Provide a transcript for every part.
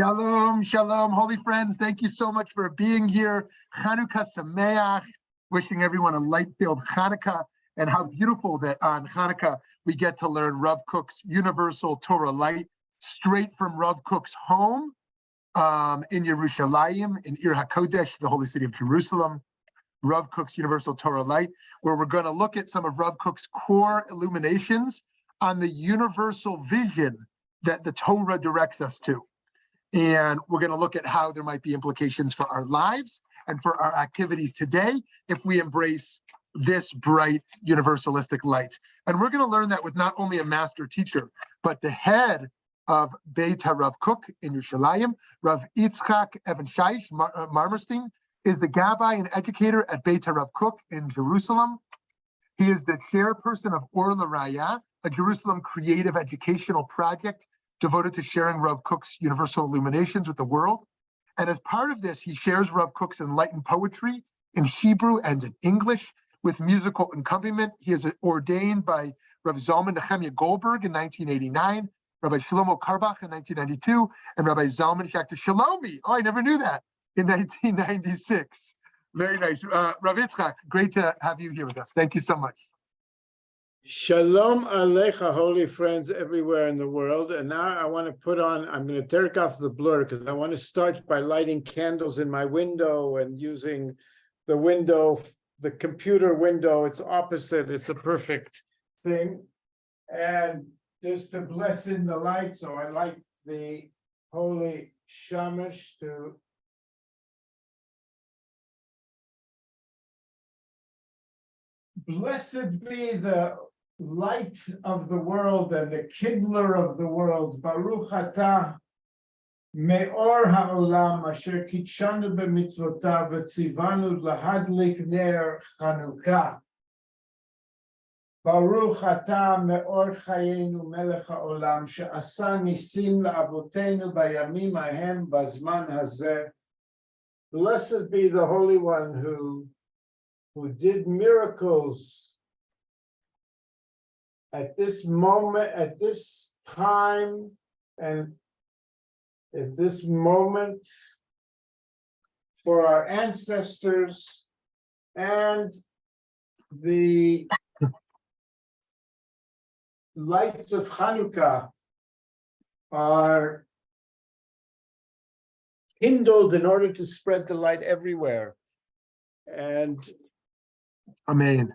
Shalom, shalom, holy friends. Thank you so much for being here. Chanukah Sameach. Wishing everyone a light-filled Hanukkah. And how beautiful that on Hanukkah we get to learn Rav Kook's Universal Torah Light straight from Rav Kook's home in Yerushalayim, in Ir HaKodesh, the holy city of Jerusalem. Rav Kook's Universal Torah Light, where we're going to look at some of Rav Kook's core illuminations on the universal vision that the Torah directs us to. And we're going to look at how there might be implications for our lives and for our activities today if we embrace this bright universalistic light. And we're going to learn that with not only a master teacher, but the head of Beit Rav Kook in Yerushalayim, Rav Itzchak Evan-Shayish Marmerstein, is the Gabbai and educator at Beit Rav Kook in Jerusalem. He is the chairperson of Or L'Raya, a Jerusalem creative educational project devoted to sharing Rav Kook's universal illuminations with the world. And as part of this, he shares Rav Kook's enlightened poetry in Hebrew and in English with musical accompaniment. He is ordained by Rav Zalman Nehemiah Goldberg in 1989, Rabbi Shlomo Karbach in 1992, and Rabbi Zalman Shakta Shalomi, I never knew that, in 1996. Very nice. Rav Itzchak, great to have you here with us. Thank you so much. Shalom Alecha, holy friends everywhere in the world. And now I want to put on, I'm going to take off the blur because I want to start by lighting candles in my window and using the window, the computer window. It's opposite. It's a perfect thing. And just to bless in the light, so I light the holy shamash to blessed be the light of the world and the kindler of the world. Baruch atah me'or ha'olam asher kitshanu b'mitzvotav v'tzivanu lahadlik ner Chanukah. Baruch atah me'or chayenu melech ha'olam she'asa nisim la'avotenu bayamim hahem bazman hazeh. Blessed be the Holy One who did miracles at this moment, at this time, and at this moment for our ancestors, and the lights of Hanukkah are kindled in order to spread the light everywhere. And Amen.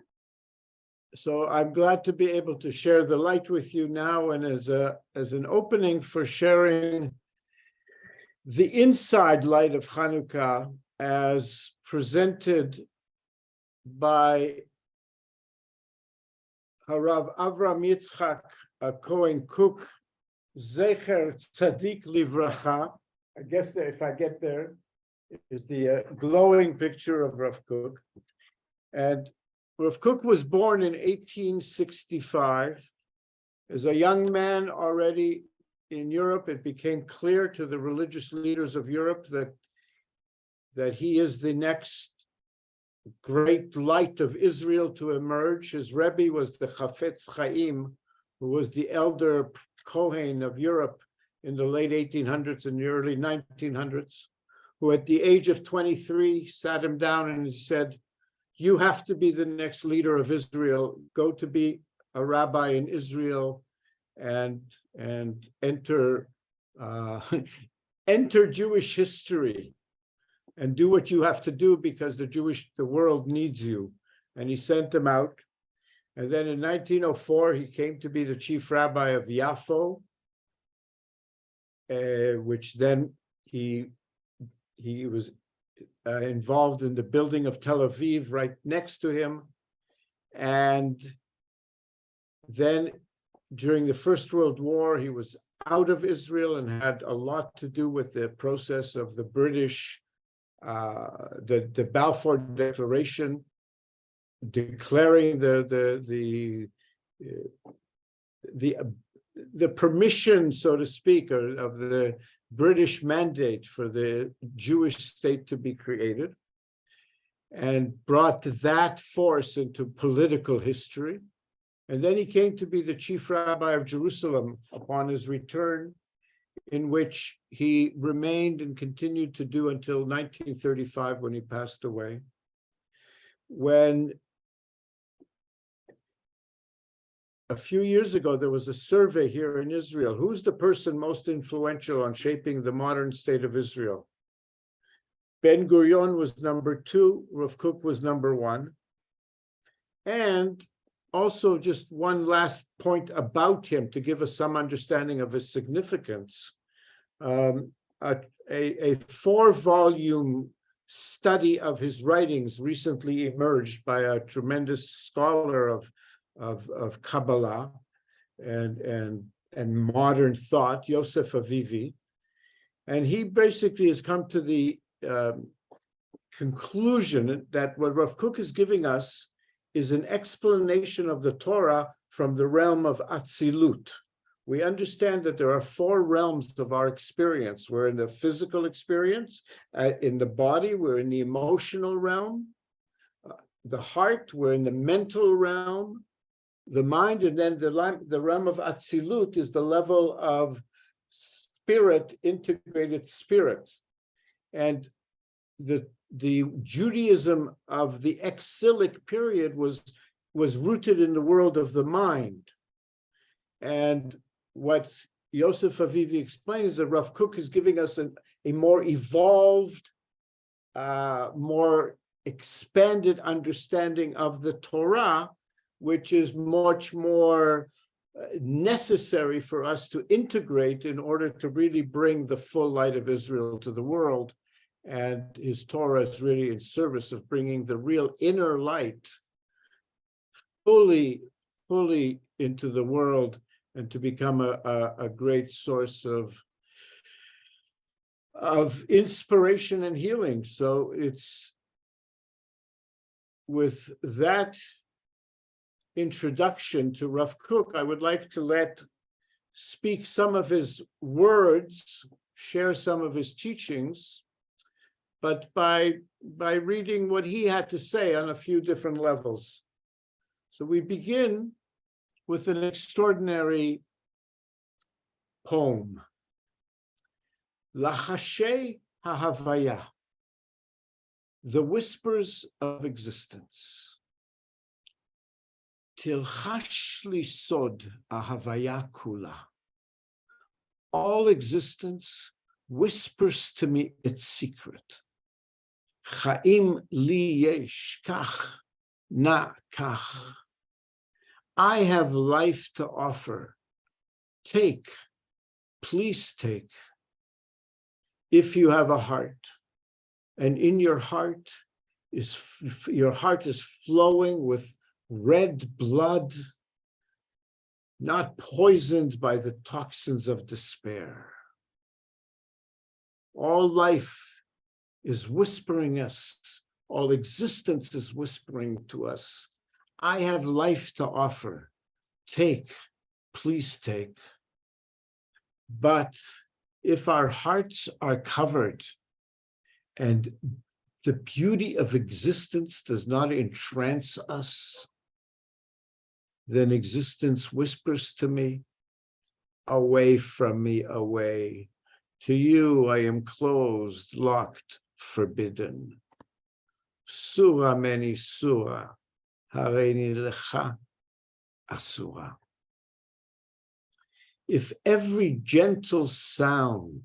so I'm glad to be able to share the light with you now, and as an opening for sharing the inside light of Hanukkah as presented by Harav Avram Yitzchak Cohen Kook, Zecher Tzadik Livracha. I guess that if I get there, is the glowing picture of Rav Kook. And Rav Kook was born in 1865. As a young man already in Europe, it became clear to the religious leaders of Europe that he is the next great light of Israel to emerge. His Rabbi was the Chafetz Chaim, who was the elder Kohen of Europe in the late 1800s and the early 1900s, who at the age of 23 sat him down and he said, "You have to be the next leader of Israel. Go to be a rabbi in Israel and enter enter Jewish history and do what you have to do because the world needs you." And he sent him out. And then in 1904, he came to be the chief rabbi of Yafo, which then he was involved in the building of Tel Aviv right next to him. And then during the First World War, he was out of Israel and had a lot to do with the process of the British, the Balfour Declaration, declaring the permission, so to speak, of the British mandate for the Jewish state to be created, and brought that force into political history. And then he came to be the chief rabbi of Jerusalem upon his return in which he remained and continued to do until 1935 when he passed away. When a few years ago, there was a survey here in Israel. Who's the person most influential on shaping the modern state of Israel? Ben Gurion was number 2, Rav Kook was number 1. And also just one last point about him to give us some understanding of his significance. A 4-volume study of his writings recently emerged by a tremendous scholar of Kabbalah and modern thought, Yosef Avivi. And he basically has come to the conclusion that what Rav Kook is giving us is an explanation of the Torah from the realm of Atzilut. We understand that there are 4 realms of our experience. We're in the physical experience, in the body, we're in the emotional realm, the heart, we're in the mental realm, the mind, and then the realm of Atzilut is the level of spirit, integrated spirit. And the Judaism of the exilic period was rooted in the world of the mind. And what Yosef Avivi explains that Rav Kook is giving us a more evolved, more expanded understanding of the Torah, which is much more necessary for us to integrate in order to really bring the full light of Israel to the world. And his Torah is really in service of bringing the real inner light fully into the world and to become a great source of inspiration and healing. So it's with that introduction to Rav Kook, I would like to speak some of his words, share some of his teachings, but by reading what he had to say on a few different levels. So we begin with an extraordinary poem. Lachashay hahavaya, the whispers of existence. Tilchash li sod ahavaya kula. All existence whispers to me its secret. Chaim li yesh kach na kach. I have life to offer. Take, please take. If you have a heart, and in your heart is flowing with red blood, not poisoned by the toxins of despair. All life is whispering us, all existence is whispering to us, I have life to offer. Take, please take. But if our hearts are covered and the beauty of existence does not entrance us, then existence whispers to me, away from me, away. To you I am closed, locked, forbidden. Surah meni surah, hareini lecha asura. If every gentle sound,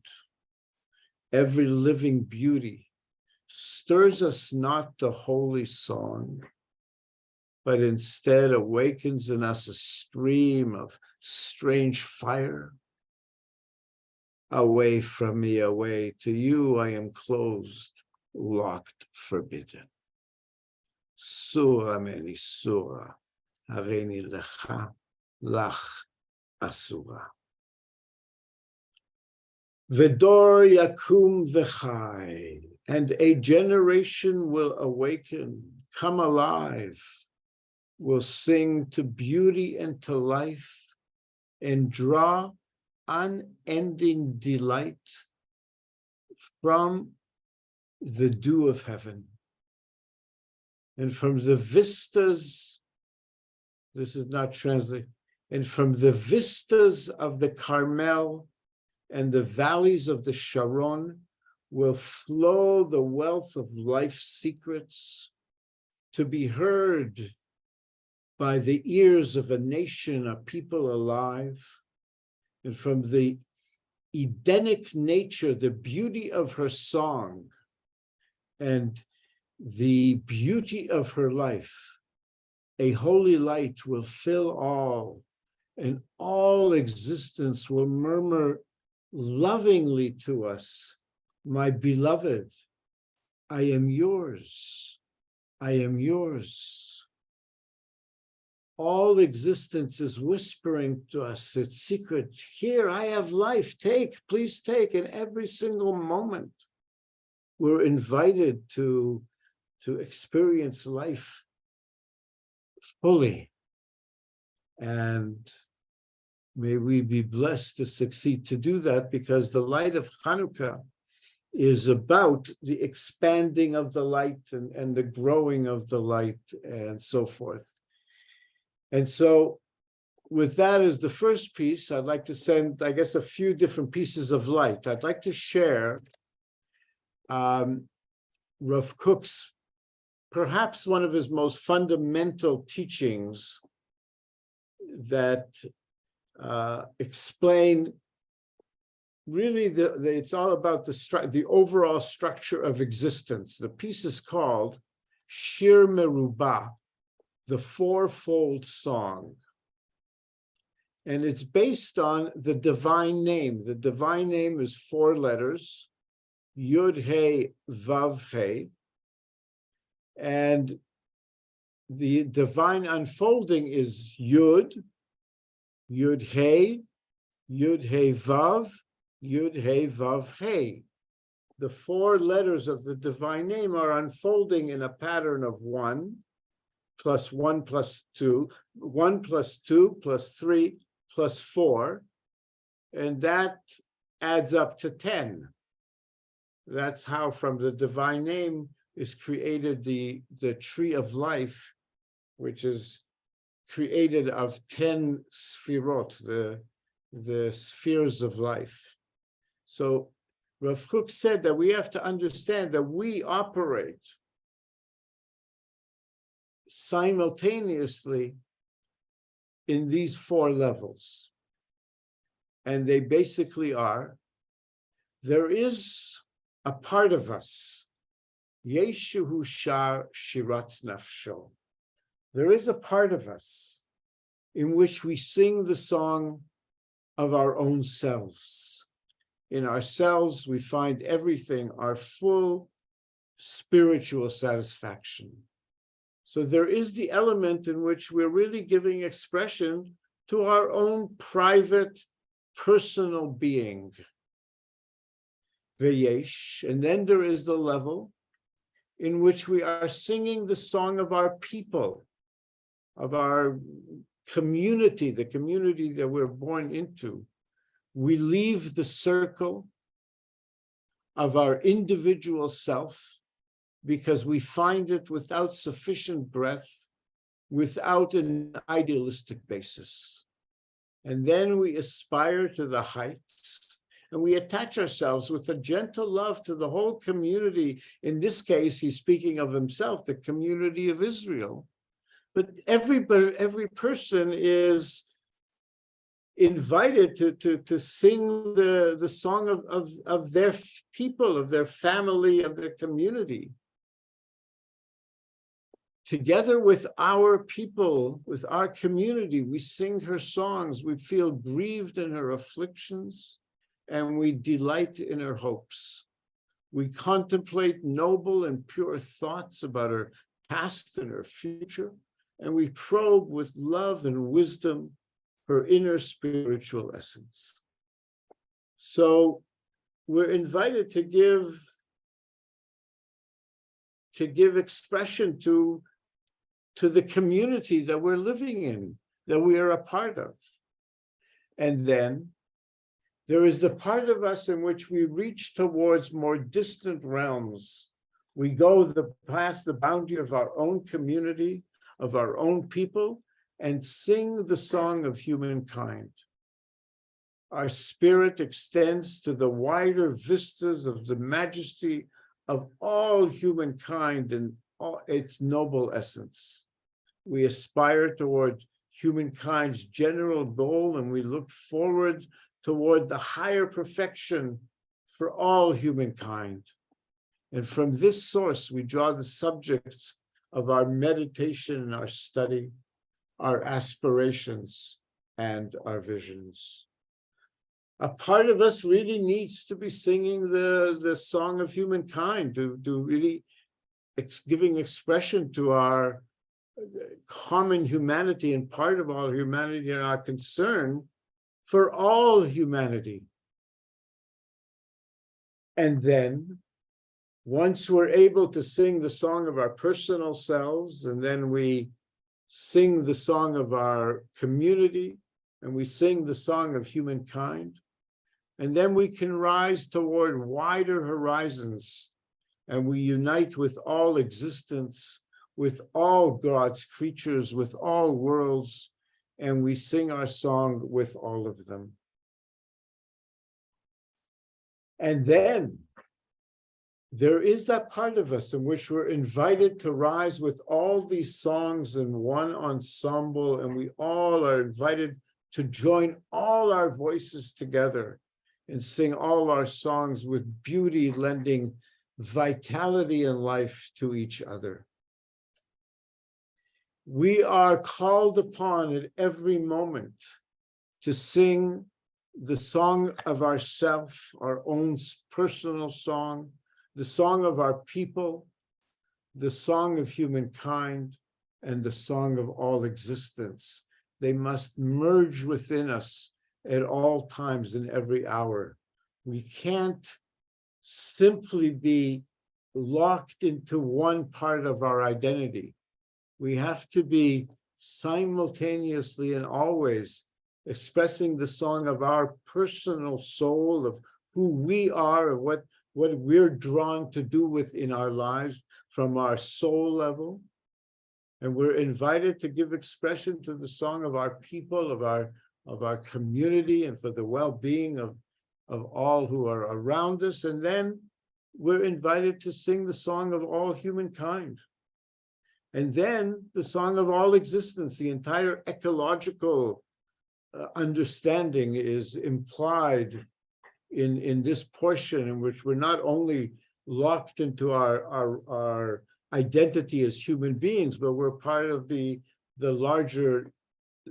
every living beauty stirs us not to holy song, but instead awakens in us a stream of strange fire, away from me, away. To you I am closed, locked, forbidden. Surah meni surah, hareini lecha lach asura. Vedor yakum v'chai, and a generation will awaken, come alive, will sing to beauty and to life, and draw unending delight from the dew of heaven. And from the vistas, this is not translated, and from the vistas of the Carmel and the valleys of the Sharon will flow the wealth of life's secrets to be heard by the ears of a nation, a people alive. And from the Edenic nature, the beauty of her song and the beauty of her life, a holy light will fill all, and all existence will murmur lovingly to us, my beloved, I am yours, I am yours. All existence is whispering to us its secret. Here, I have life, take, please take. In every single moment, we're invited to experience life fully. And may we be blessed to succeed to do that, because the light of Hanukkah is about the expanding of the light and the growing of the light and so forth. And so with that as the first piece, I'd like to send, I guess, a few different pieces of light. I'd like to share Rav Kook's, perhaps one of his most fundamental teachings that explain really it's all about the overall structure of existence. The piece is called Shir Merubah, the fourfold song. And it's based on the divine name. The divine name is 4 letters, Yud He Vav He. And the divine unfolding is Yud, Yud He, Yud He Vav, Yud He Vav He. The 4 letters of the divine name are unfolding in a pattern of 1 plus 1 plus 2, 1 plus 2 plus 3 plus 4, and that adds up to 10. That's how from the divine name is created the tree of life, which is created of 10 sfirot, the spheres of life. So Rav Kook said that we have to understand that we operate simultaneously in these 4 levels. And they basically are, there is a part of us, Yeshuhu Shar Shirat Nafsho. There is a part of us in which we sing the song of our own selves. In ourselves, we find everything, our full spiritual satisfaction. So there is the element in which we're really giving expression to our own private, personal being. V'yesh, and then there is the level in which we are singing the song of our people, of our community, the community that we're born into. We leave the circle of our individual self because we find it without sufficient breadth, without an idealistic basis. And then we aspire to the heights, and we attach ourselves with a gentle love to the whole community. In this case, he's speaking of himself, the community of Israel. But everybody, every person is invited to sing the song of their people, of their family, of their community. Together with our people, with our community, we sing her songs, we feel grieved in her afflictions, and we delight in her hopes. We contemplate noble and pure thoughts about her past and her future, and we probe with love and wisdom her inner spiritual essence. So we're invited to give expression to the community that we're living in, that we are a part of. And then there is the part of us in which we reach towards more distant realms. We go past the boundary of our own community, of our own people, and sing the song of humankind. our spirit extends to the wider vistas of the majesty of all humankind and all its noble essence. We aspire toward humankind's general goal, and we look forward toward the higher perfection for all humankind. And from this source, we draw the subjects of our meditation and our study, our aspirations, and our visions. A part of us really needs to be singing the song of humankind, to really giving expression to our common humanity and part of all humanity and our concern for all humanity. And then, once we're able to sing the song of our personal selves, and then we sing the song of our community, and we sing the song of humankind, and then we can rise toward wider horizons, and we unite with all existence, with all God's creatures, with all worlds, and we sing our song with all of them. And then there is that part of us in which we're invited to rise with all these songs in one ensemble, and we all are invited to join all our voices together and sing all our songs with beauty, lending vitality and life to each other. We are called upon at every moment to sing the song of ourself, our own personal song, the song of our people, the song of humankind, and the song of all existence. They must merge within us at all times in every hour. We can't simply be locked into one part of our identity. We have to be simultaneously and always expressing the song of our personal soul, of who we are and what we're drawn to do within our lives from our soul level. And we're invited to give expression to the song of our people, of our community, and for the well-being of all who are around us. And then we're invited to sing the song of all humankind. And then the song of all existence, the entire ecological understanding is implied in this portion, in which we're not only locked into our identity as human beings, but we're part of the larger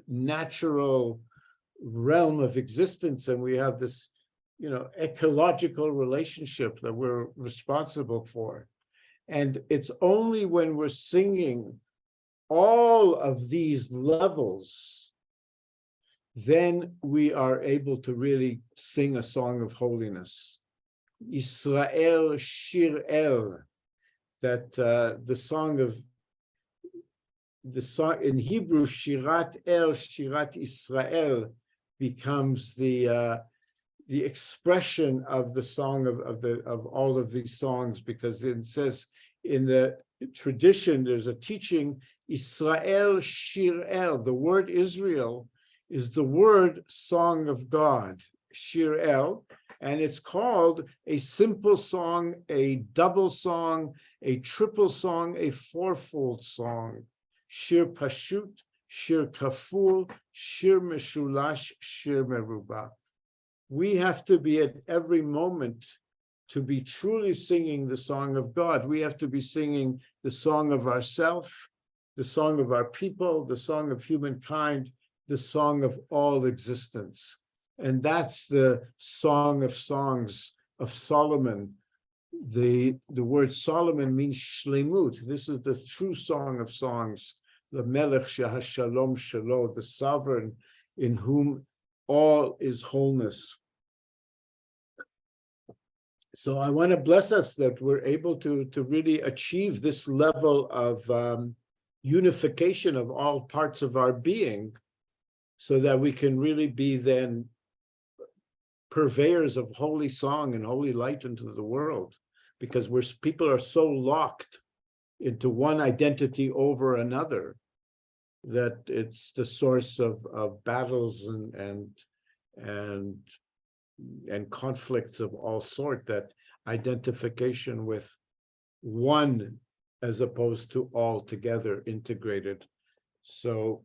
natural realm of existence, and we have this, ecological relationship that we're responsible for. And it's only when we're singing all of these levels, then we are able to really sing a song of holiness. Israel Shir El, that the song in Hebrew, Shirat El, Shirat Israel, becomes the expression of the song of all of these songs, because it says in the tradition, there's a teaching, Israel Shir El. The word Israel is the word song of God, Shir El, and it's called a simple song, a double song, a triple song, a fourfold song. Shir Pashut, Shir Kaful, Shir Meshulash, Shir Merubah. We have to be at every moment to be truly singing the song of God. We have to be singing the song of ourself, the song of our people, the song of humankind, the song of all existence. And that's the Song of Songs of Solomon. The word Solomon means shlemut. This is the true Song of Songs, the Melech Shehashalom Shelo, the sovereign in whom all is wholeness. So I want to bless us that we're able to really achieve this level of unification of all parts of our being, so that we can really be then purveyors of holy song and holy light into the world, because people are so locked into one identity over another that it's the source of battles and conflicts of all sort, that identification with one as opposed to all together integrated. So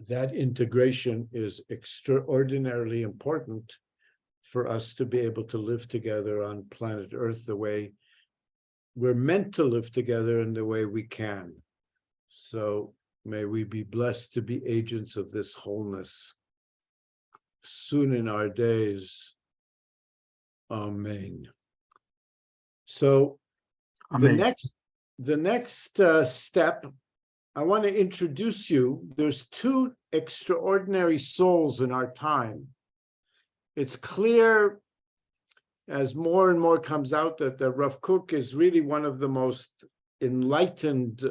that integration is extraordinarily important for us to be able to live together on planet Earth the way we're meant to live together and the way we can. So may we be blessed to be agents of this wholeness soon in our days. Amen. So Amen. the next step, I want to introduce you. There's two extraordinary souls in our time. It's clear as more and more comes out that the Rav Kook is really one of the most enlightened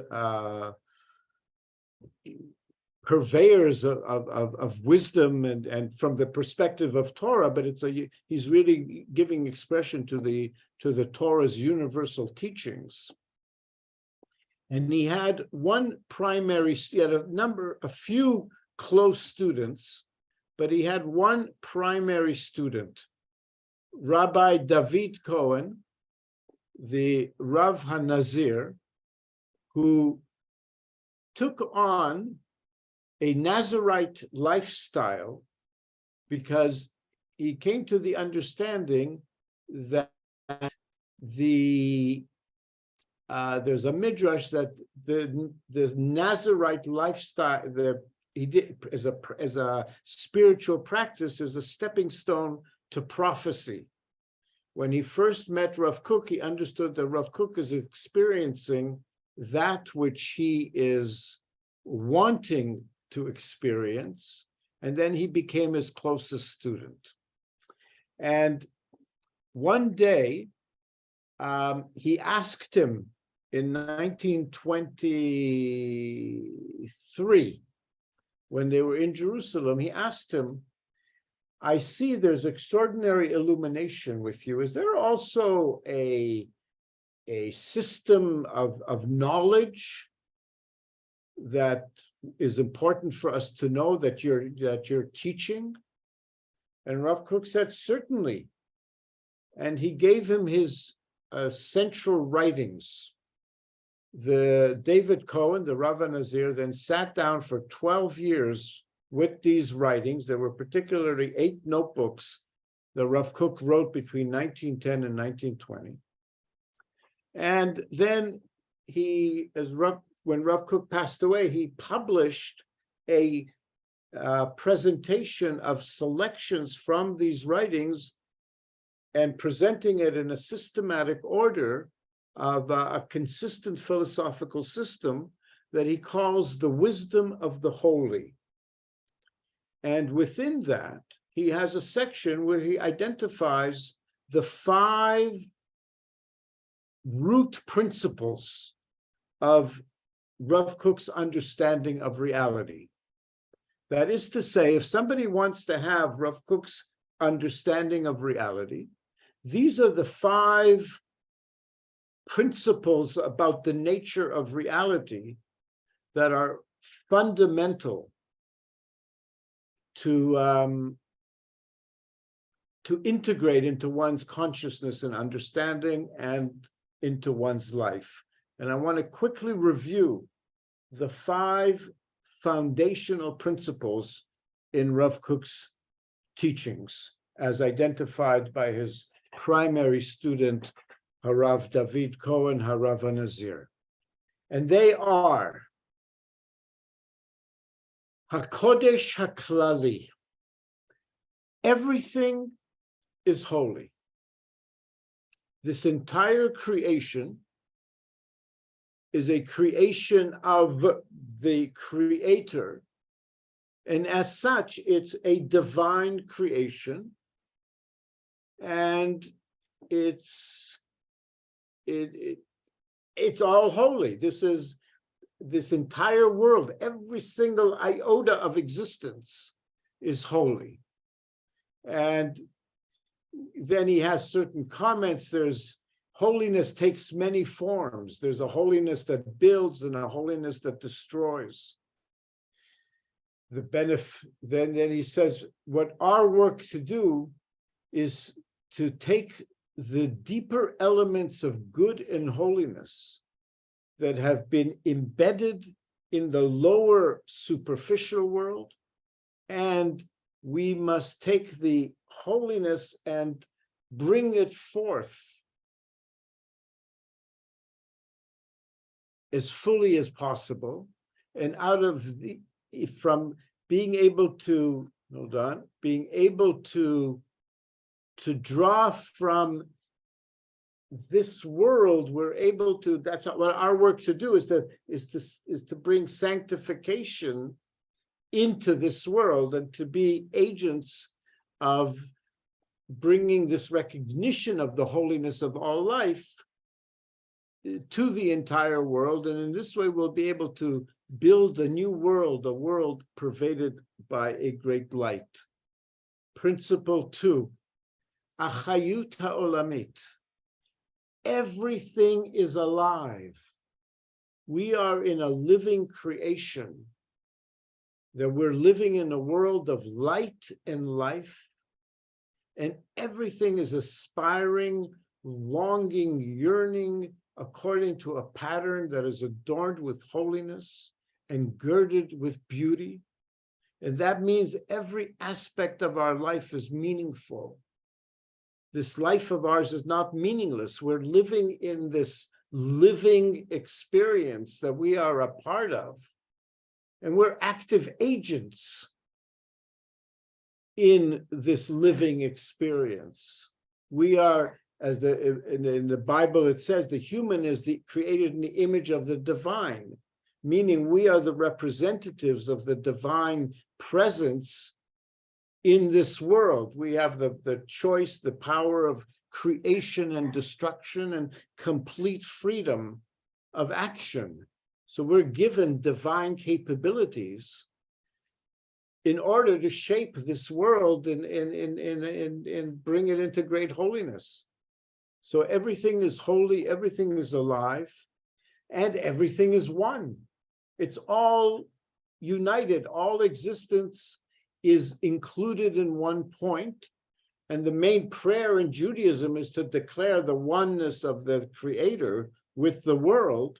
purveyors of wisdom and from the perspective of Torah, but he's really giving expression to the Torah's universal teachings. And he had a few close students, but he had one primary student, Rabbi David Cohen, the Rav HaNazir, who took on a Nazirite lifestyle because he came to the understanding that there's a midrash that the Nazirite lifestyle he did as a spiritual practice is a stepping stone to prophecy. When he first met Rav Kook, he understood that Rav Kook is experiencing that which he is wanting to experience, and then he became his closest student. And one day, he asked him in 1923, when they were in Jerusalem, he asked him, I see there's extraordinary illumination with you. Is there also a system of knowledge that is important for us to know that you're teaching? And Rav Kook said, certainly. And he gave him his central writings. The David Cohen, the Rav HaNazir, then sat down for 12 years with these writings. There were particularly 8 notebooks that Rav Kook wrote between 1910 and 1920. And then when Rav Kook passed away, he published a presentation of selections from these writings and presenting it in a systematic order of a consistent philosophical system that he calls the wisdom of the holy. And within that, he has a section where he identifies the 5 root principles of Rav Kook's understanding of reality. That is to say, if somebody wants to have Rav Kook's understanding of reality, these are the 5 principles about the nature of reality that are fundamental to integrate into one's consciousness and understanding and into one's life. And I want to quickly review the 5 foundational principles in Rav Kook's teachings as identified by his primary student, Harav David Cohen, Harav HaNazir. And they are HaKodesh HaKlali. Everything is holy. This entire creation is a creation of the Creator, and as such, it's a divine creation, and it's all holy. This entire world, every single iota of existence is holy. And then he has certain comments. There's holiness takes many forms. There's a holiness that builds and a holiness that destroys. the benefit. Then he says, what our work to do is to take the deeper elements of good and holiness that have been embedded in the lower superficial world, and we must take the holiness and bring it forth as fully as possible, and out of the, from being able to, being able to draw from this world, we're able to, that's what our work to do is to bring sanctification into this world and to be agents of bringing this recognition of the holiness of all life to the entire world. And in this way, we'll be able to build a new world, a world pervaded by a great light. Principle 2, Achayut ha'olamit. Everything is alive. We are in a living creation, that we're living in a world of light and life, and everything is aspiring, longing, yearning according to a pattern that is adorned with holiness and girded with beauty. And that means every aspect of our life is meaningful. This life of ours is not meaningless. We're living in this living experience that we are a part of. And we're active agents in this living experience. We are, as in the Bible it says, the human is created in the image of the divine, meaning we are the representatives of the divine presence in this world. We have the choice, the power of creation and destruction and complete freedom of action. So we're given divine capabilities in order to shape this world and bring it into great holiness. So everything is holy, everything is alive, and everything is one. It's all united. All existence is included in one point. And the main prayer in Judaism is to declare the oneness of the Creator with the world.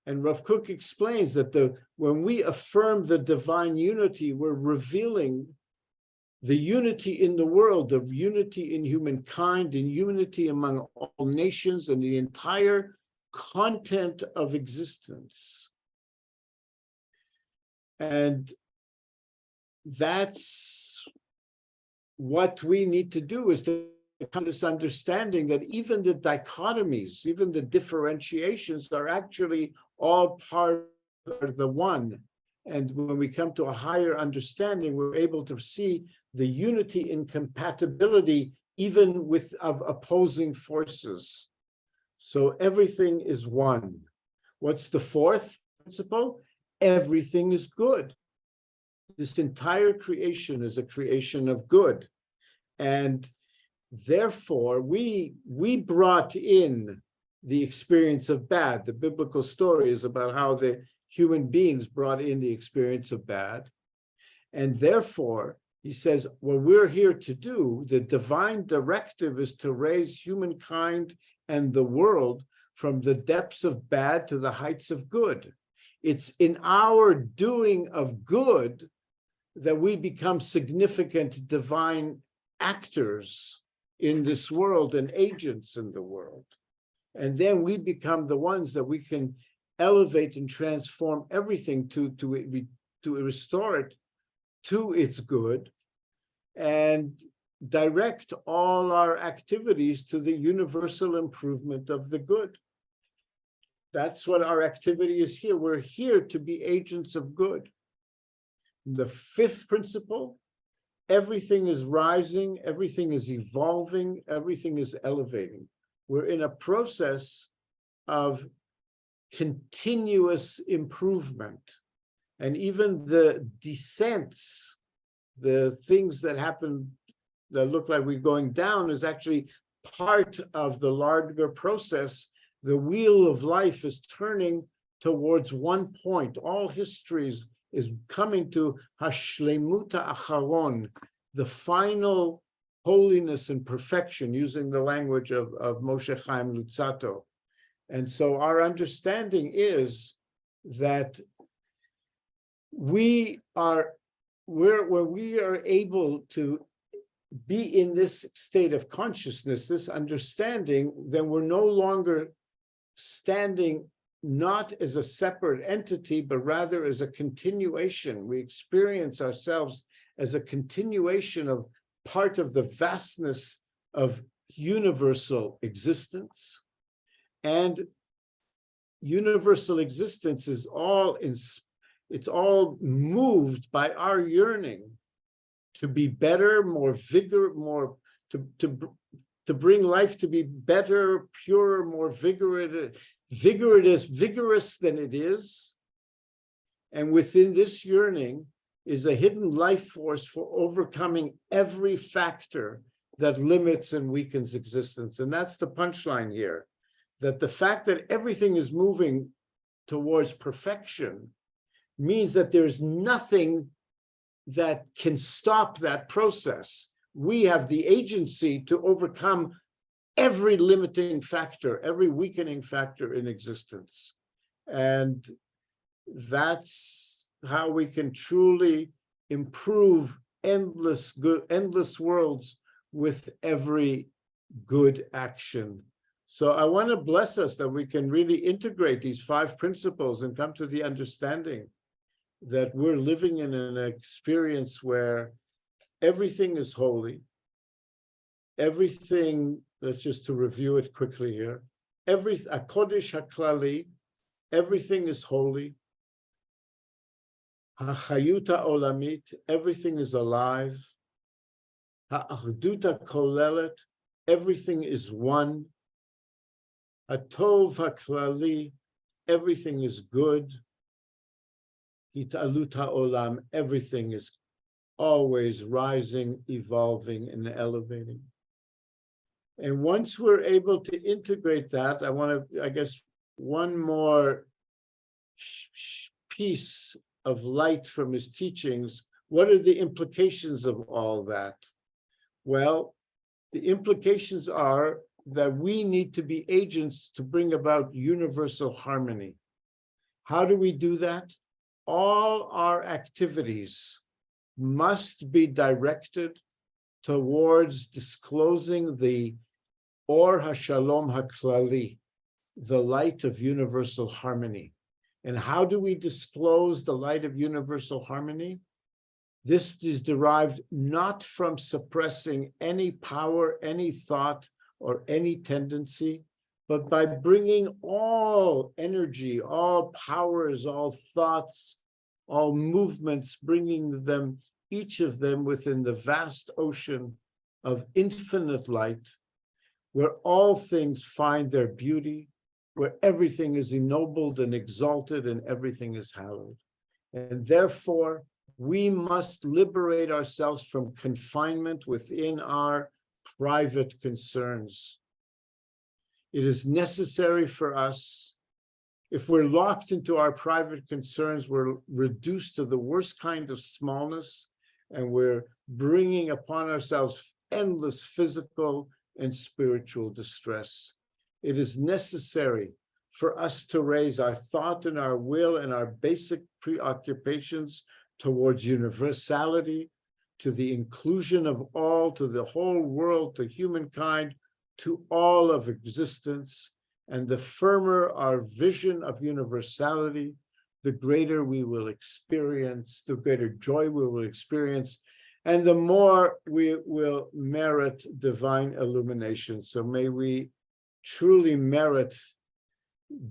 And Rav Kook explains that when we affirm the divine unity, we're revealing the unity in the world, the unity in humankind, and unity among all nations and the entire content of existence. And that's what we need to do, is to come to this understanding that even the dichotomies, even the differentiations are actually all part of the one. And when we come to a higher understanding, we're able to see the unity in compatibility, even with of opposing forces. So everything is one. What's the fourth principle? Everything is good. This entire creation is a creation of good. And therefore, we brought in the experience of bad. The biblical story is about how the human beings brought in the experience of bad. And therefore, he says, what we're here to do, the divine directive is to raise humankind and the world from the depths of bad to the heights of good. It's in our doing of good that we become significant divine actors in this world and agents in the world. And then we become the ones that we can elevate and transform everything to restore it to its good and direct all our activities to the universal improvement of the good. That's what our activity is here. We're here to be agents of good. The fifth principle, everything is rising, everything is evolving, everything is elevating. We're in a process of continuous improvement. And even the descents, the things that happen that look like we're going down, is actually part of the larger process. The wheel of life is turning towards one point. All histories is coming to Hashlemuta Acharon, the final holiness and perfection, using the language of Moshe Chaim Luzzatto. And so our understanding is that when we are able to be in this state of consciousness, this understanding, then we're no longer standing not as a separate entity, but rather as a continuation. We experience ourselves as a continuation of part of the vastness of universal existence. And universal existence is it's all moved by our yearning to be better, more vigor, more to bring life to be better, purer, more vigorous than it is. And within this yearning is a hidden life force for overcoming every factor that limits and weakens existence. And that's the punchline here, that the fact that everything is moving towards perfection means that there's nothing that can stop that process. We have the agency to overcome every limiting factor, every weakening factor in existence. And that's how we can truly improve endless worlds with every good action. So I want to bless us that we can really integrate these 5 principles and come to the understanding that we're living in an experience where everything is holy. Everything, let's just to review it quickly here. Kodesh HaKlali, everything is holy. Hachayuta Olamit, everything is alive. Ha'achduta Kolelet, everything is one. Hatov HaKlali, everything is good. Hitaluta Olam, everything is always rising, evolving, and elevating. And once we're able to integrate that, I want to, I guess, one more piece of light from his teachings. What are the implications of all that? Well, the implications are that we need to be agents to bring about universal harmony. How do we do that? All our activities must be directed towards disclosing the Or HaShalom HaKlali, the light of universal harmony. And how do we disclose the light of universal harmony? This is derived not from suppressing any power, any thought, or any tendency, but by bringing all energy, all powers, all thoughts, all movements, bringing them, each of them within the vast ocean of infinite light, where all things find their beauty, where everything is ennobled and exalted and everything is hallowed. And therefore, we must liberate ourselves from confinement within our private concerns. It is necessary for us, if we're locked into our private concerns, we're reduced to the worst kind of smallness, and we're bringing upon ourselves endless physical and spiritual distress. It is necessary for us to raise our thought and our will and our basic preoccupations towards universality, to the inclusion of all, to the whole world, to humankind, to all of existence. And the firmer our vision of universality, the greater we will experience, the greater joy we will experience, and the more we will merit divine illumination. So may we truly merit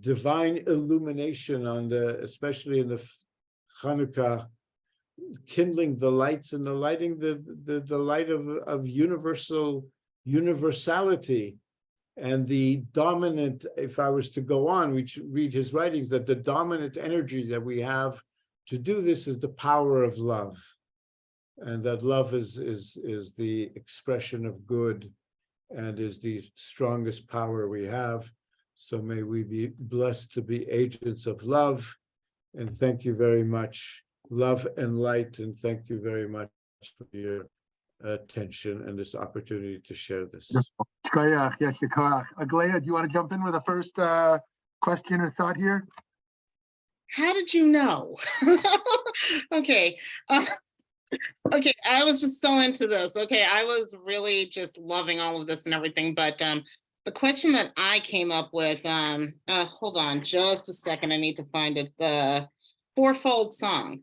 divine illumination especially in the Hanukkah, kindling the lights and the lighting the light of universality. And the dominant, if I was to go on, we should read his writings, that the dominant energy that we have to do this is the power of love. And that love is the expression of good and is the strongest power we have. So may we be blessed to be agents of love. And thank you very much Love and light, and thank you very much for your attention and this opportunity to share this. Shkoyach, yes, shkoyach. Aglaya, do you want to jump in with a first question or thought here? How did you know? Okay. Okay, I was just so into this. Okay, I was really just loving all of this and everything. But the question that I came up with, hold on just a second. I need to find it. The fourfold song.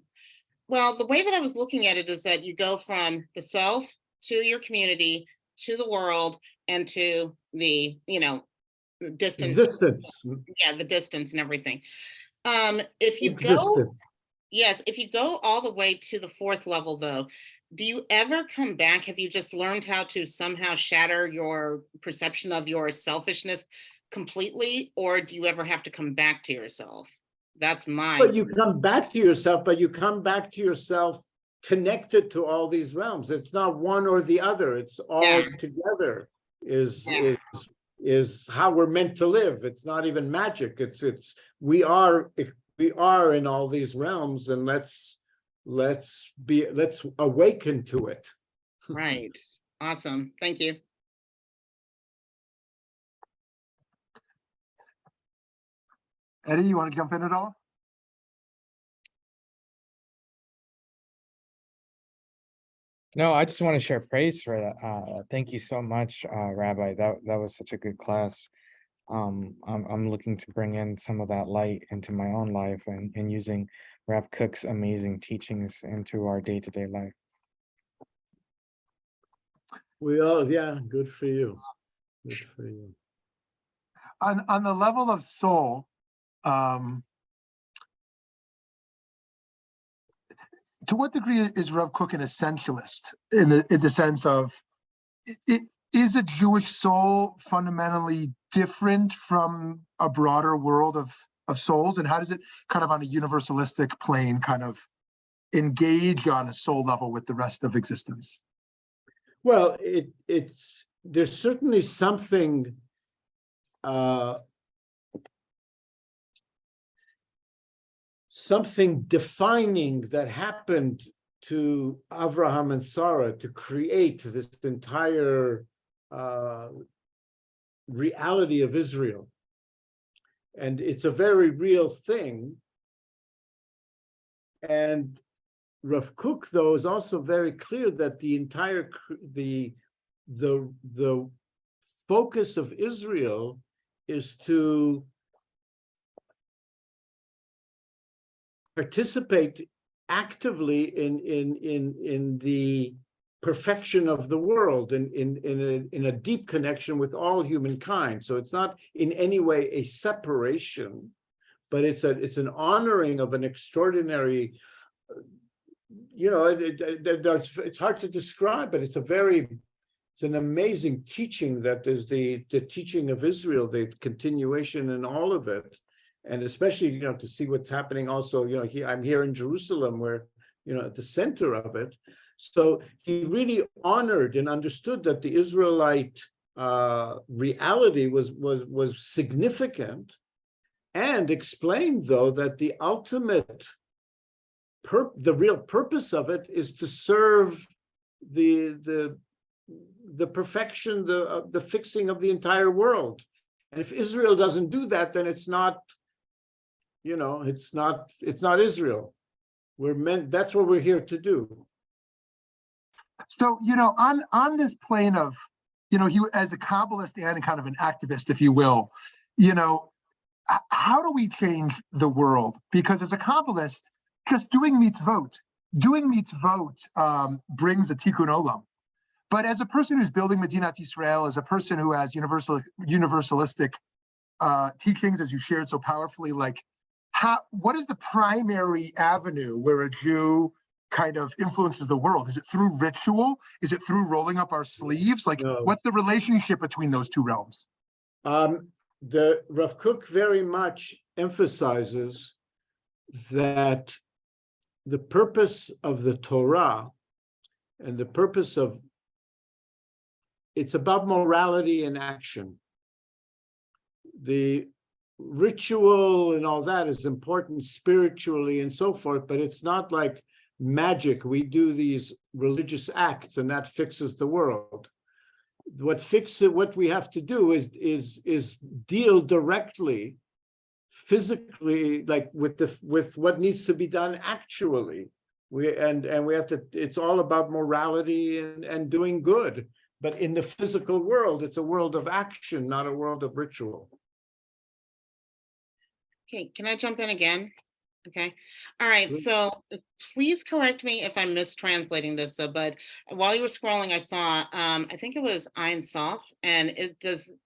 Well, the way that I was looking at it is that you go from the self to your community to the world and to the, the distance. Existence. Yeah, the distance and everything. If you Existence. Yes, if you go all the way to the fourth level, though, do you ever come back? Have you just learned how to somehow shatter your perception of your selfishness completely, or do you ever have to come back to yourself? That's my. But you come back to yourself, but you come back to yourself connected to all these realms. It's not one or the other. It's all together is how we're meant to live. It's not even magic. We are in all these realms, and let's awaken to it. Right. Awesome. Thank you. Eddie, you want to jump in at all? No, I just want to share praise for that. Thank you so much, Rabbi. That was such a good class. I'm looking to bring in some of that light into my own life and using Rav Kook's amazing teachings into our day-to-day life. Good for you. Good for you. On the level of soul, to what degree is Rav Kook an essentialist in the sense of is a Jewish soul fundamentally different from a broader world of souls, and how does it kind of on a universalistic plane kind of engage on a soul level with the rest of existence? Well, there's certainly something defining that happened to Abraham and Sarah to create this entire reality of Israel. And it's a very real thing. And Rav Kook, though, is also very clear that the entire the focus of Israel is to participate actively in the perfection of the world, in a deep connection with all humankind. So it's not in any way a separation, but it's an honoring of an extraordinary. It's hard to describe, but it's an amazing teaching that is the teaching of Israel, the continuation in all of it. And especially, to see what's happening also, I'm here in Jerusalem where, at the center of it. So he really honored and understood that the Israelite reality was significant, and explained, though, that the ultimate, the real purpose of it is to serve the perfection, the fixing of the entire world. And if Israel doesn't do that, then it's not. It's not Israel. That's what we're here to do. So, on this plane of, he as a Kabbalist and kind of an activist, if you will, how do we change the world? Because as a Kabbalist, just doing mitzvot brings a tikkun olam. But as a person who's building Medinat Yisrael, as a person who has universalistic teachings, as you shared so powerfully, what is the primary avenue where a Jew kind of influences the world? Is it through ritual? Is it through rolling up our sleeves? No. What's the relationship between those two realms? The Rav Kook very much emphasizes that the purpose of the Torah and the purpose of it's about morality and action. The ritual and all that is important spiritually and so forth, but it's not like magic. We do these religious acts and that fixes the world. What we have to do is deal directly, physically, like with what needs to be done actually. We have to, it's all about morality and doing good. But in the physical world, it's a world of action, not a world of ritual. Okay, can I jump in again? Okay, all right, Please. so please correct me if I'm mistranslating this, but while you were scrolling, I saw, I think it was Ein Sof, and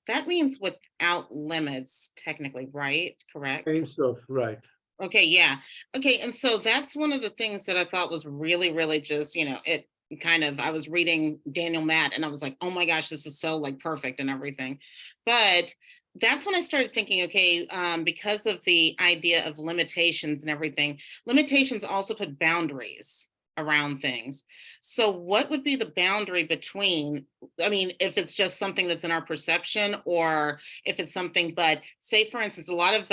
that means without limits, technically, right? Correct? Ein Sof, right. Okay, yeah. Okay, and so that's one of the things that I thought was really, really just, it kind of, I was reading Daniel Matt and I was like, oh my gosh, this is so like perfect and everything. But that's when I started thinking, okay, because of the idea of limitations and everything, limitations also put boundaries around things. So what would be the boundary between, I mean, if it's just something that's in our perception or if it's something, but say for instance, a lot of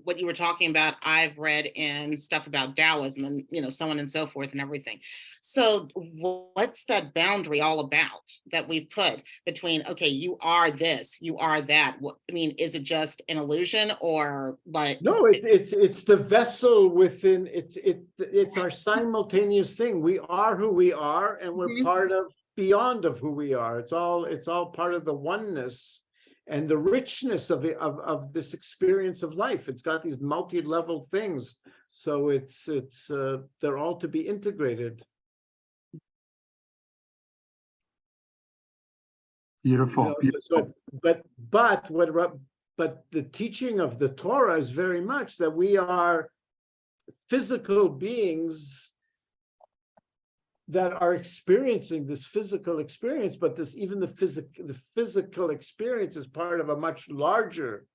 what you were talking about, I've read in stuff about Taoism and, so on and so forth and everything. So what's that boundary all about that we put between, okay, you are this, you are that? What, I mean, is it just an illusion or but No, it's the vessel within, it's our simultaneous thing. We are who we are and we're Mhm. part of beyond of who we are. It's all part of the oneness and the richness of this experience of life. It's got these multi-level things. So it's they're all to be integrated. Beautiful. So, but the teaching of the Torah is very much that we are physical beings that are experiencing this physical experience, but the physical experience is part of a much larger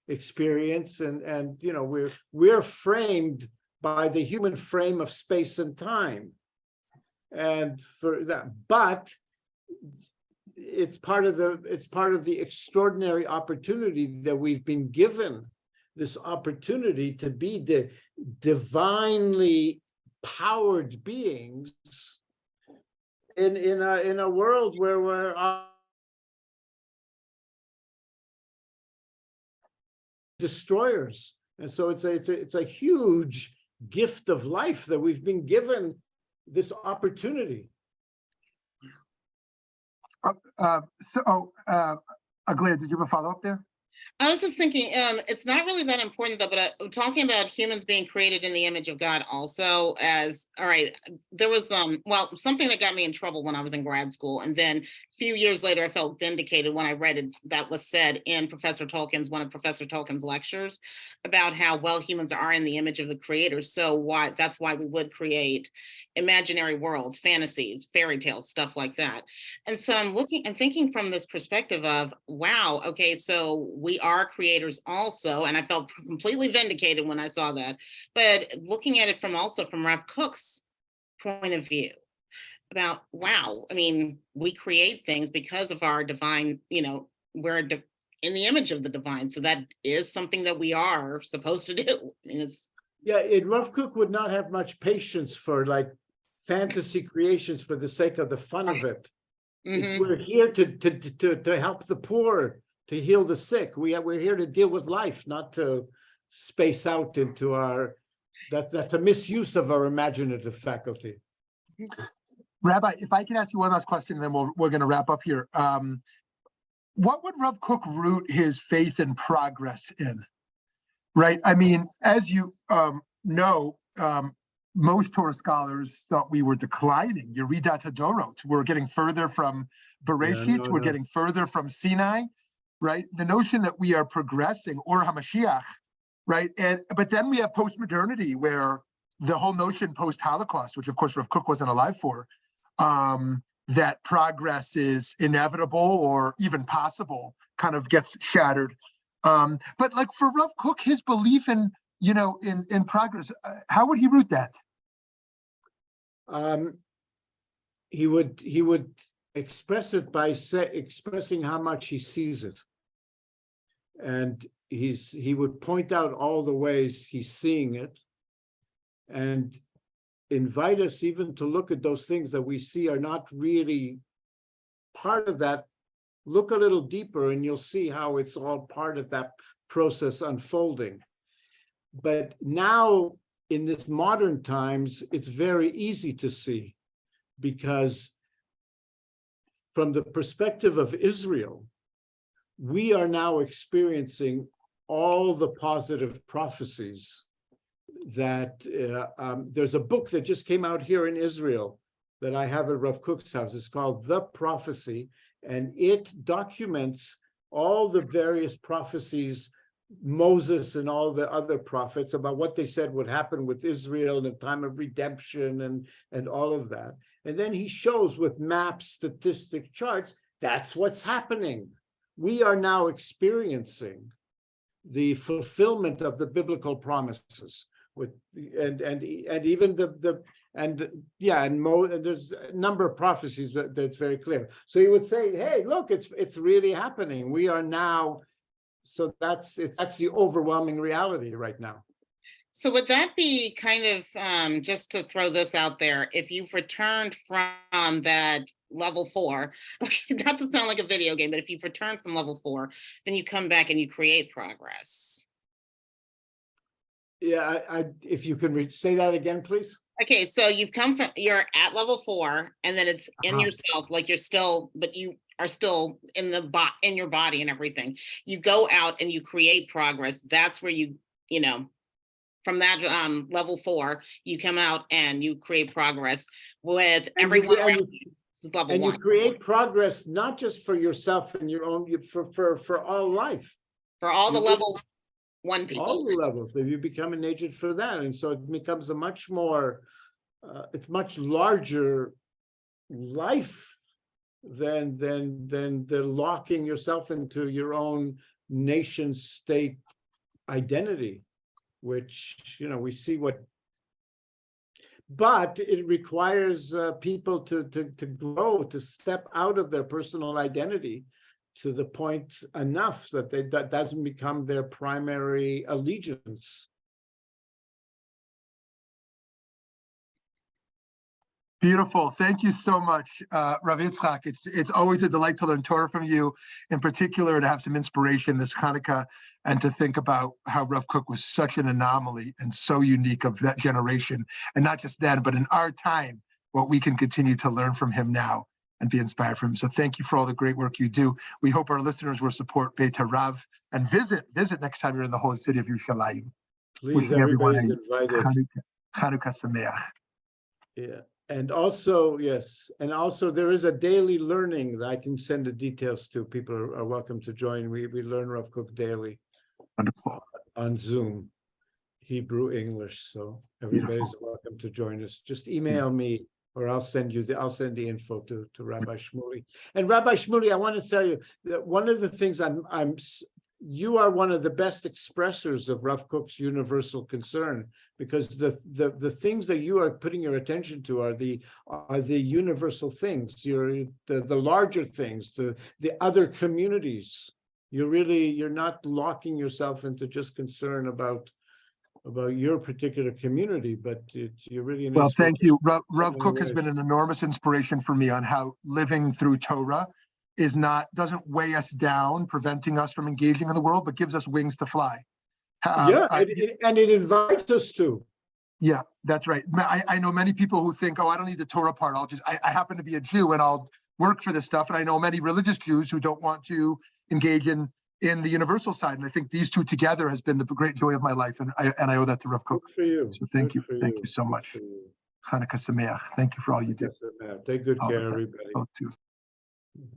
experience, and we're framed by the human frame of space and time, and for that, but it's part of the extraordinary opportunity that we've been given, this opportunity to be the divinely powered beings in a world where we're destroyers. And so it's a huge gift of life that we've been given this opportunity. Aglaia, did you have a follow-up there? I was just thinking, it's not really that important though, but I'm talking about humans being created in the image of God also as, all right, there was something that got me in trouble when I was in grad school. And then a few years later, I felt vindicated when I read it, that was said in one of Professor Tolkien's lectures about how, well, humans are in the image of the creator. So that's why we would create imaginary worlds, fantasies, fairy tales, stuff like that. And so I'm thinking from this perspective of, wow, okay, so we are creators also, and I felt completely vindicated when I saw that. But looking at it from Rabbi Kook's point of view, about, wow, I mean, we create things because of our divine, we're in the image of the divine. So that is something that we are supposed to do. And Rav Kook would not have much patience for like fantasy creations for the sake of the fun of it. Mm-hmm. We're here to help the poor, to heal the sick. We're here to deal with life, not to space out into that's a misuse of our imaginative faculty. Rabbi, if I can ask you one last question, then we're going to wrap up here. What would Rav Kook root his faith in progress in? Right? I mean, as you know, most Torah scholars thought we were declining. Yeridat Hadorot. We're getting further from Bereshit. We're getting further from Sinai, right? The notion that we are progressing, or Hamashiach, right? But then we have post-modernity, where the whole notion post-Holocaust, which of course Rav Kook wasn't alive for, that progress is inevitable or even possible, kind of gets shattered. But like for Rav Kook, his belief in progress, how would he root that? He would express it by expressing how much he sees it. and he would point out all the ways he's seeing it, and invite us even to look at those things that we see are not really part of that. Look a little deeper and you'll see how it's all part of that process unfolding. But now in this modern times, it's very easy to see, because from the perspective of Israel, we are now experiencing all the positive prophecies that there's a book that just came out here in Israel that I have at Rav Kook's house. It's called The Prophecy, and it documents all the various prophecies, Moses and all the other prophets, about what they said would happen with Israel in the time of redemption and all of that. And then he shows with maps, statistic charts, that's what's happening. We are now experiencing the fulfillment of the biblical promises. And even there's a number of prophecies that's very clear. So he would say, hey, look, it's really happening. We are now, so that's the overwhelming reality right now. So would that be kind of, just to throw this out there, if you've returned from that level 4, not to sound like a video game, but if you've returned from level 4, then you come back and you create progress? Yeah, if you can say that again, please. Okay, so you're at level 4, and then it's in yourself, like you're still, but you are still in your body and everything. You go out and you create progress. That's where you know, from that level 4, you come out and you create progress with everyone around you. This is level 1. You create progress not just for yourself and your own, for all life. For all the level 1 people. All the levels. You become an agent for that, and so it becomes a much more, it's much larger life than the locking yourself into your own nation state identity, which, you know, we see what, but it requires people to grow, to step out of their personal identity to the point enough that that doesn't become their primary allegiance. Beautiful. Thank you so much, Rav Itzchak. It's always a delight to learn Torah from you, in particular to have some inspiration this Hanukkah, and to think about how Rav Kook was such an anomaly and so unique of that generation, and not just then, but in our time, what we can continue to learn from him now and be inspired from him. So thank you for all the great work you do. We hope our listeners will support Beit Rav and visit next time you're in the holy city of Yerushalayim. Please, Wishing everyone invited. Hanukkah Sameach. Yeah. And also, yes, and also there is a daily learning that I can send the details to. People are welcome to join. We learn Rav Kook daily. Wonderful. On Zoom, Hebrew, English. So everybody's welcome to join us. Just email me, or I'll send the info to Rabbi Shmuley. And Rabbi Shmuley, I want to tell you that one of the things you are one of the best expressors of Rav Kook's universal concern, because the things that you are putting your attention to are the universal things. The larger things, the other communities. You're not locking yourself into just concern about your particular community, but you're really an well. Thank you. Rav Kook has been an enormous inspiration for me on how living through Torah doesn't weigh us down, preventing us from engaging in the world, but gives us wings to fly. And it invites us to. Yeah, that's right. I know many people who think, oh, I don't need the Torah part. I happen to be a Jew and I'll work for this stuff. And I know many religious Jews who don't want to engage in the universal side. And I think these two together has been the great joy of my life. And I owe that to Rav Kook. Good for you. So thank you. Thank you so much. Hanukkah Sameach. Thank you for all you do. Take good care, everybody. Both too.